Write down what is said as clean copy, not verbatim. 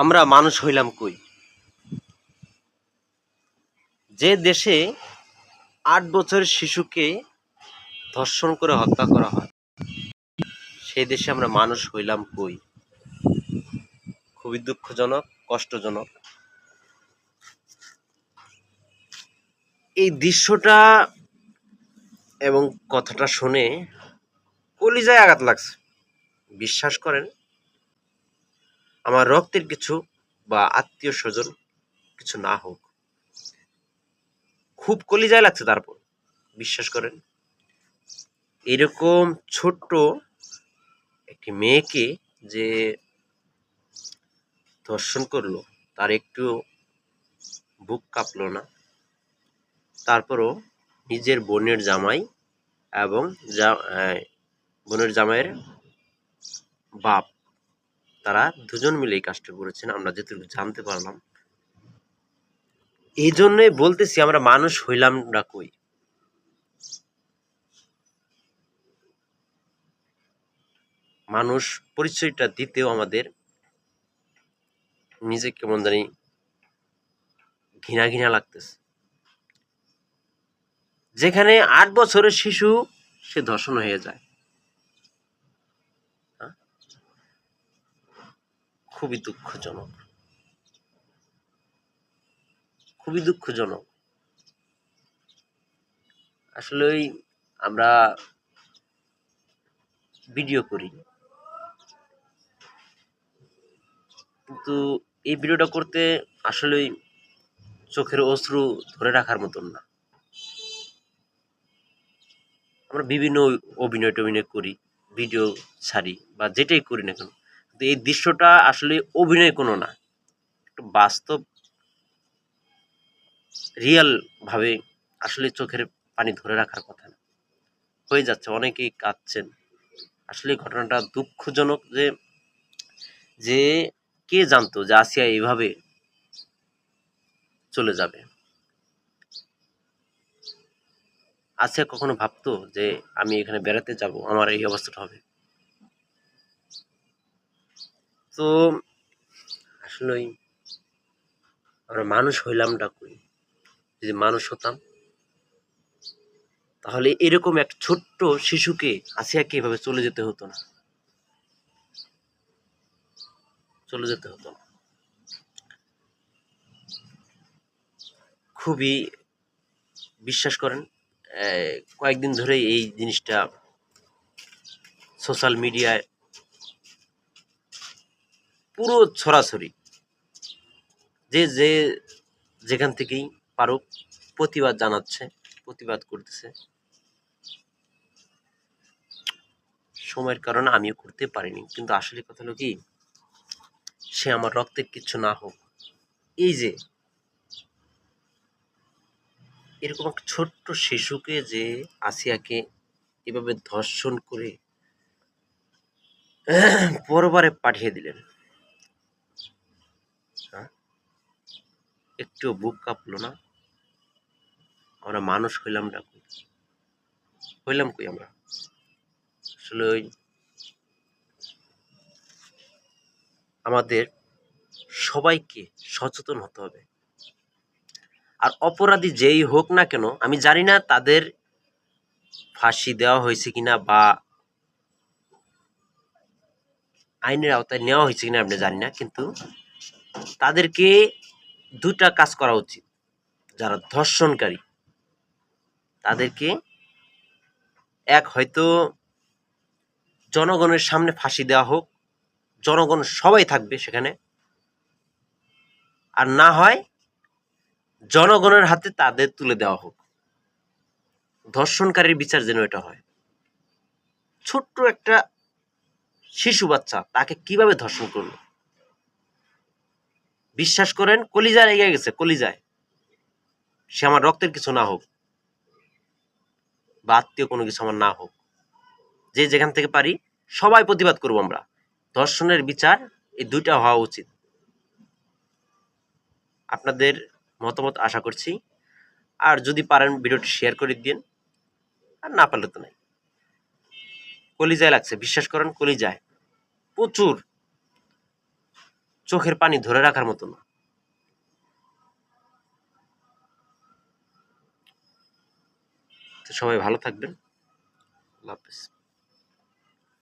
আমরা মানুষ হইলাম কই? যে দেশে ৮ বছরের শিশুকে ধর্ষণ করে হত্যা করা হয়, সেই দেশে আমরা মানুষ হইলাম কই? খুবই দুঃখজনক, কষ্টজনক। এই দৃশ্যটা এবং কথাটা শুনে কলিজায় আঘাত লাগছে। বিশ্বাস করেন, আমার রক্তের কিছু বা আত্মীয়-স্বজন কিছু না হোক, খুব কলিজায় লাগছে। তারপর বিশ্বাস করেন, এরকম ছোট্ট একটি মেয়েকে যে ধর্ষণ করলো, তার একটু বুক কাঁপলো না? তারপরও নিজের বোনের জামাই এবং বোনের জামাইয়ের বাপ, তারা দুজন মিলে এই কাজটা করেছেন, আমরা যেটুকু জানতে পারলাম। এই জন্যই বলতেছি, আমরা মানুষ হইলাম না কই? মানুষ পরিচয়টা দিতেও আমাদের নিজে কেমন জানি ঘৃণা ঘৃণা লাগতেছে। যেখানে ৮ বছরের শিশু সে ধর্ষণ হয়ে যায়। হ্যাঁ? খুবই দুঃখজনক, খুবই দুঃখজনক। আসলেই আমরা ভিডিও করি, কিন্তু এই ভিডিওটা করতে আসলেই চোখের অশ্রু ধরে রাখার মতন না। আমরা বিভিন্ন অভিনয় টভিনয় করি, ভিডিও ছাড়ি বা যেটাই করি না কেন, কিন্তু এই দৃশ্যটা আসলে অভিনয় কোনো না, একটু বাস্তব, রিয়েল ভাবে আসলে চোখের পানি ধরে রাখার কথা না। হয়ে যাচ্ছে, অনেকেই কাঁদছেন। আসলে ঘটনাটা দুঃখজনক যে যে কে জানতো যে আসিয়া এইভাবে চলে যাবে? আসিয়া কখনো ভাবতো যে আমি এখানে বেড়াতে যাব, আমার এই অবস্থাটা হবে? তো আসলেই আমরা মানুষ হইলামটা কই? যদি মানুষ হতাম, তাহলে এরকম এক ছোট্ট শিশুকে, আসিয়াকে এভাবে চলে যেতে হতো না, চলে যেতে হতো না। খুবই, বিশ্বাস করেন, কয়েকদিন ধরে এই জিনিসটা সোশ্যাল মিডিয়ায় পুরো ছড়াছড়ি। যে যে যেখান থেকেই পারুক প্রতিবাদ জানাচ্ছে, প্রতিবাদ করতেছে। সময়ের কারণে আমিও করতে পারিনি, কিন্তু আসলে কথা হলো কি, সে আমার রক্তের কিচ্ছু না হোক, এই যে এরকম একটা ছোট্ট শিশুকে যে আসিয়াকে এভাবে ধর্ষণ করে পরবারে পাঠিয়ে দিলেন, হ্যাঁ? একটু বুক কাঁপলো না? আমরা মানুষ হইলাম না কই? হইলাম কই আমরা? আসলে ওই আমাদের সবাইকে সচেতন হতে হবে। আর অপরাধী যেই হোক না কেন, আমি জানি না তাদের ফাঁসি দেওয়া হয়েছে কিনা বা আইনের আওতায় নেওয়া হয়েছে কিনা আপনি জানি না, কিন্তু তাদেরকে দুটা কাজ করা উচিত। যারা ধর্ষণকারী, তাদেরকে এক, হয়তো জনগণের সামনে ফাঁসি দেওয়া হোক, জনগণ সবাই থাকবে সেখানে। আর না হয় জনগণের হাতে তাদের তুলে দেওয়া হোক। ধর্ষণকারীর বিচার যেন এটা হয়। ছোট্ট একটা শিশু বাচ্চা, তাকে কিভাবে ধর্ষণ করলো? বিশ্বাস করেন, কলিজায় লেগে গেছে, কলিজায়। সে আমার রক্তের কিছু না হোক বা আত্মীয় কোনো কিছু আমার না হোক, যে যেখান থেকে পারি সবাই প্রতিবাদ করব আমরা। ধর্ষণের বিচার এই দুইটা হওয়া উচিত। আপনাদের মতামত আশা করছি। আর যদি পারেন ভিডিওটি শেয়ার করে দিন, আর না পারলে তো নাই। কলিজায় লাগছে, বিশ্বাস করেন, কলিজায় প্রচুর। চোখের পানি ধরে রাখার মতো না। তো সবাই ভালো থাকবেন। আল্লাহ হাফেজ।